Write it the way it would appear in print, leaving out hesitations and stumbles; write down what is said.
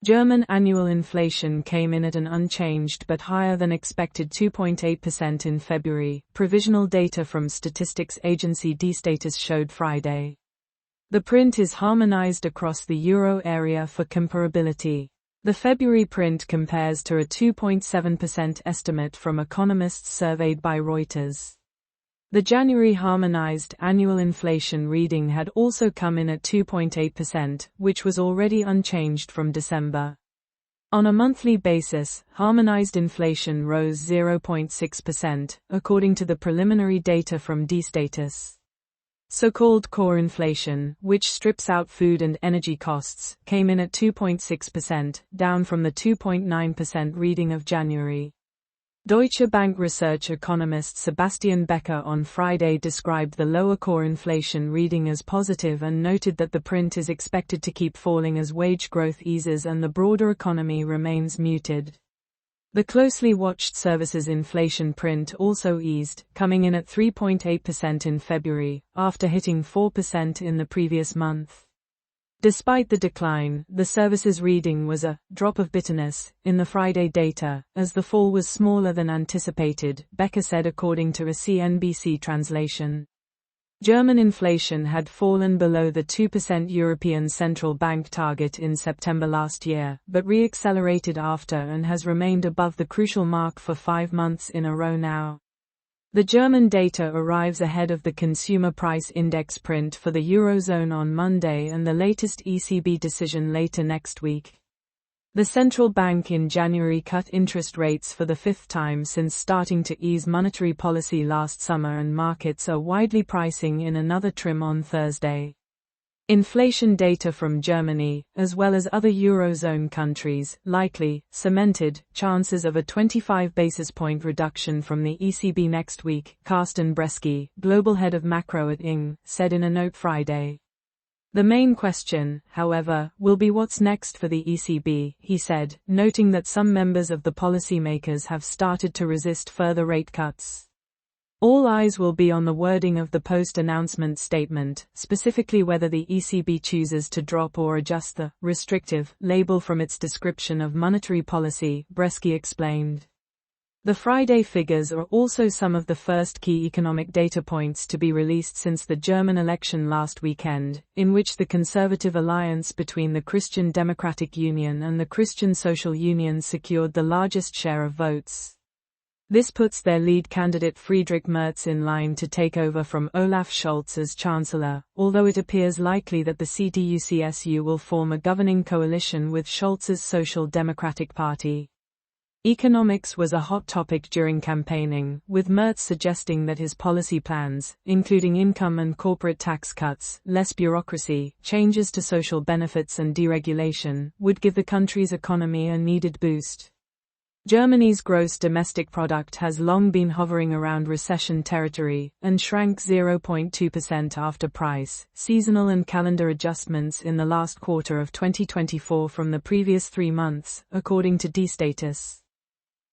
German annual inflation came in at an unchanged but higher than expected 2.8% in February, provisional data from statistics agency D-Status showed Friday. The print is harmonized across the euro area for comparability. The February print compares to a 2.7% estimate from economists surveyed by Reuters. The January harmonized annual inflation reading had also come in at 2.8%, which was already unchanged from December. On a monthly basis, harmonized inflation rose 0.6%, according to the preliminary data from D-Status. So-called core inflation, which strips out food and energy costs, came in at 2.6%, down from the 2.9% reading of January. Deutsche Bank research economist Sebastian Becker on Friday described the lower core inflation reading as positive and noted that the print is expected to keep falling as wage growth eases and the broader economy remains muted. The closely watched services inflation print also eased, coming in at 3.8% in February, after hitting 4% in the previous month. Despite the decline, the services reading was a drop of bitterness in the Friday data, as the fall was smaller than anticipated, Becker said according to a CNBC translation. German inflation had fallen below the 2% European Central Bank target in September last year, but re-accelerated after and has remained above the crucial mark for 5 months in a row now. The German data arrives ahead of the Consumer Price Index print for the Eurozone on Monday and the latest ECB decision later next week. The central bank in January cut interest rates for the 5th time since starting to ease monetary policy last summer, and markets are widely pricing in another trim on Thursday. Inflation data from Germany, as well as other Eurozone countries, likely cemented chances of a 25 basis point reduction from the ECB next week, Carsten Bresky, global head of macro at ING, said in a note Friday. The main question, however, will be what's next for the ECB, he said, noting that some members of the policymakers have started to resist further rate cuts. All eyes will be on the wording of the post-announcement statement, specifically whether the ECB chooses to drop or adjust the restrictive label from its description of monetary policy, Bresky explained. The Friday figures are also some of the first key economic data points to be released since the German election last weekend, in which the Conservative alliance between the Christian Democratic Union and the Christian Social Union secured the largest share of votes. This puts their lead candidate Friedrich Merz in line to take over from Olaf Scholz as Chancellor, although it appears likely that the CDU-CSU will form a governing coalition with Scholz's Social Democratic Party. Economics was a hot topic during campaigning, with Merz suggesting that his policy plans, including income and corporate tax cuts, less bureaucracy, changes to social benefits and deregulation, would give the country's economy a needed boost. Germany's gross domestic product has long been hovering around recession territory, and shrank 0.2% after price, seasonal and calendar adjustments in the last quarter of 2024 from the previous 3 months, according to D-Status.